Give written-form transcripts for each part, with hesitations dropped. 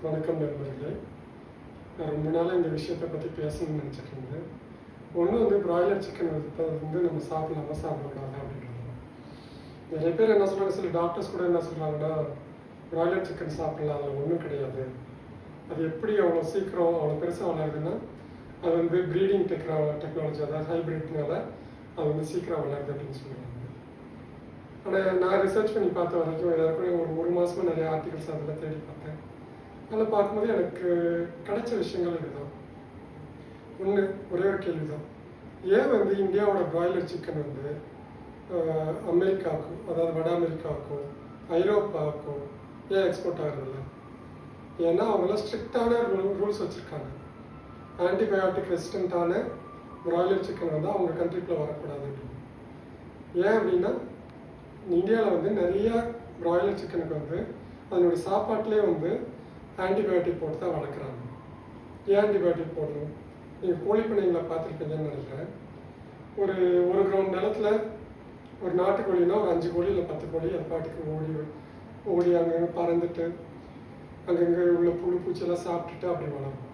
வணக்கம் நண்பர்களே. நான் ரொம்ப நாளாக இந்த விஷயத்தை பற்றி பேசணும்னு நினச்சிட்டு இருந்தேன். ஒன்று வந்து பிராய்லர் சிக்கன் வந்து நம்ம சாப்பிடலாமா சாப்பிடக்கூடாதா அப்படின்றது. நிறைய பேர் என்ன சொல்கிறாங்க, சில டாக்டர்ஸ் கூட என்ன சொல்கிறாங்கன்னா, பிராய்லர் சிக்கன் சாப்பிடலாம், அதில் ஒன்றும் கிடையாது. அது எப்படி அவ்வளோ சீக்கிரம் அவ்வளோ பெருசாக வளருதுன்னா, அது வந்து ப்ரீடிங் டெக்னாலஜி, அதாவது ஹைப்ரிட்னால அது வந்து சீக்கிரம் வளருது அப்படின்னு சொல்லுவாங்க. ஆனால் நான் ரிசர்ச் பண்ணி பார்த்த வரைக்கும் எல்லாருக்கும் ஒரு மாதமாக நிறைய ஆர்டிகல்ஸ் அதில் தேடி பார்த்தேன். அதில் பார்க்கும்போது எனக்கு கிடைச்ச விஷயங்கள் இதுதான். ஒன்று, ஒரே ஒரு கேள்வி தான், ஏன் வந்து இந்தியாவோட பிராய்லர் சிக்கன் வந்து அமெரிக்காவுக்கும், அதாவது வட அமெரிக்காவுக்கும் ஐரோப்பாவுக்கும் ஏன் எக்ஸ்போர்ட் ஆகுறதில்ல? ஏன்னா அவங்களாம் ஸ்ட்ரிக்டான ரூல்ஸ் வச்சுருக்காங்க. ஆன்டிபயோட்டிக் ரெசிஸ்டண்ட்டான பிராய்லர் சிக்கன் வந்து அவங்க கண்ட்ரிக்குள்ளே வரக்கூடாது அப்படின்னு. ஏன் அப்படின்னா, இந்தியாவில் வந்து நிறையா பிராய்லர் சிக்கனுக்கு வந்து அதனுடைய சாப்பாட்டிலே வந்து ஆன்டிபயோட்டிக் போட்டு தான் வளர்க்குறாங்க. ஏன் ஆன்டிபயோட்டிக் போடணும்? நீங்கள் கோழிப்பண்ணைகளை பார்த்துருப்பீங்கன்னு நினைக்கிறேன். ஒரு கிரவுண்ட் நிலத்தில் ஒரு நாட்டுக்கோழினா ஒரு 5 கோழி இல்லை 10 கோழி அது பாட்டுக்கு ஓடி அங்கங்கே பறந்துட்டு அங்கங்கே உள்ள புழு பூச்சியெல்லாம் சாப்பிட்டுட்டு அப்படி வளரும்.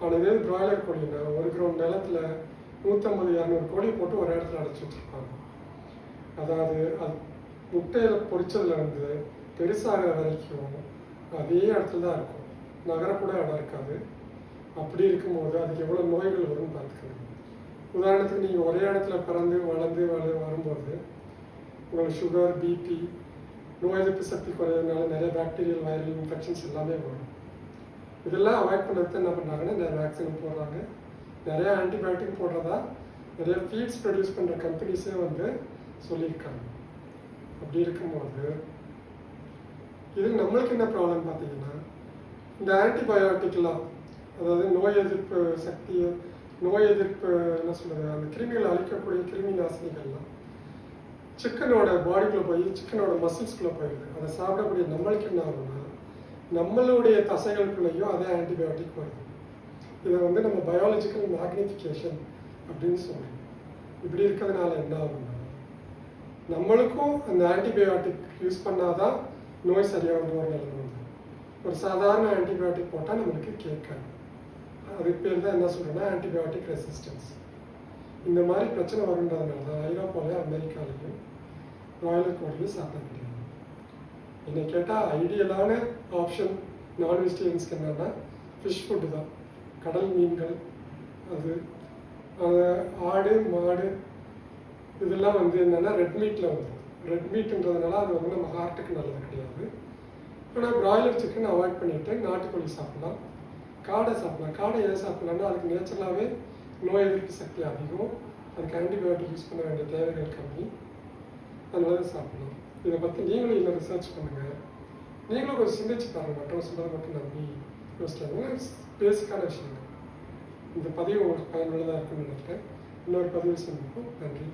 ஆனால் இதே பிராய்லர் கோழினா ஒரு கிரவுண்ட் நிலத்தில் 150-200 கோழி போட்டு ஒரு இடத்துல அடைச்சி வச்சுருப்பாங்க. அதாவது அது முட்டையில் பொரிச்சதுலேருந்து பெருசாகிற வரைக்கும் அதே இடத்துல தான் இருக்கும், நகரக்கூட இடம் இருக்காது. அப்படி இருக்கும்போது அதுக்கு எவ்வளோ நோய்கள் வரும்னு பார்த்துக்கணும். உதாரணத்துக்கு நீங்கள் ஒரே இடத்துல பிறந்து வளர்ந்து வரும்போது உங்களுக்கு சுகர், பிபி, நோய் எதிர்ப்பு சக்தி குறையிறதுனால நிறைய பாக்டீரியல், வைரல் இன்ஃபெக்ஷன்ஸ் எல்லாமே வரும். இதெல்லாம் அவாய்ட் பண்ணுறதுக்கு என்ன பண்ணுறாங்கன்னா, நிறைய வேக்சின் போடுறாங்க, நிறைய ஆன்டிபயோட்டிக் போடுறதா நிறைய ஃபீட்ஸ் ப்ரொடியூஸ் பண்ணுற கம்பெனிஸே வந்து சொல்லியிருக்காங்க. அப்படி இருக்கும்போது இது நம்மளுக்கு என்ன ப்ராப்ளம் பார்த்தீங்கன்னா, இந்த ஆன்டிபயோட்டிக்லாம், அதாவது நோய் எதிர்ப்பு சக்தியை, நோய் எதிர்ப்பு என்ன சொல்கிறது, அந்த கிருமிகளை அழிக்கக்கூடிய கிருமி நாசினிகள்லாம் சிக்கனோட பாடிக்குள்ளே போய் சிக்கனோட மசில்ஸ்குள்ளே போயிடுது. அதை சாப்பிடக்கூடிய நம்மளுக்கு என்ன ஆகும்னா, நம்மளுடைய தசைகளுக்குள்ளேயும் அதே ஆன்டிபயோட்டிக் வருது. இதை வந்து நம்ம பயாலஜிக்கல் மேக்னிஃபிகேஷன் அப்படின்னு சொல்கிறோம். இப்படி இருக்கிறதுனால என்ன ஆகும்னா, நம்மளுக்கும் அந்த ஆன்டிபயோட்டிக் யூஸ் பண்ணாதான் நோய் சரியாகணும் ஒரு நிலைமை வந்து. ஒரு சாதாரண ஆன்டிபயோட்டிக் போட்டால் நம்மளுக்கு கேட்காது. அதுக்கு பேர் தான் என்ன சொல்கிறோன்னா ஆன்டிபயோட்டிக் ரெசிஸ்டன்ஸ். இந்த மாதிரி பிரச்சனை வருன்றதுனால தான் ஐரோப்பாலையும் அமெரிக்காலையும் பிராய்லர் கோழியும் சாப்பிட முடியாது. என்னை கேட்டால் ஐடியலான ஆப்ஷன் நான் வெஜிடேரியன்ஸ்க்கு என்னென்னா ஃபிஷ் ஃபுட்டு தான். கடல் மீன்கள், அது ஆடு, மாடு, இதெல்லாம் வந்து என்னென்னா ரெட் மீட்டில் வந்துடும். ரெட் மீட்டுன்றதுனால அது வந்து நம்ம ஹார்ட்டுக்கு நல்லது கிடையாது. ஆனால் பிராய்லர் சிக்கன் அவாய்ட் பண்ணிவிட்டு நாட்டுக்கோழி சாப்பிடலாம், காடை சாப்பிடலாம். காடை ஏன் சாப்பிட்லான்னா, அதுக்கு நேச்சுரலாகவே நோய் எதிர்ப்பு சக்தி அதிகம், அதுக்கு ஆன்டிபயோட்டிக் யூஸ் பண்ண வேண்டிய தேவைகள் கம்மி, அதனால தான் சாப்பிடலாம். இதை பற்றி நீங்களும் இன்னும் ரிசர்ச் பண்ணுங்கள். நீங்களும் கொஞ்சம் சிந்திச்சு பாருங்கள், மற்றவங்க சொல்கிறத மட்டும் நம்பி யோசிக்காங்க. பேசிக்கான விஷயங்கள். இந்த பதிவு உங்களுக்கு பயனுள்ளதாக இருக்குன்னு நினைக்கிறேன். இன்னொரு பதிவு சந்திப்போம். நன்றி.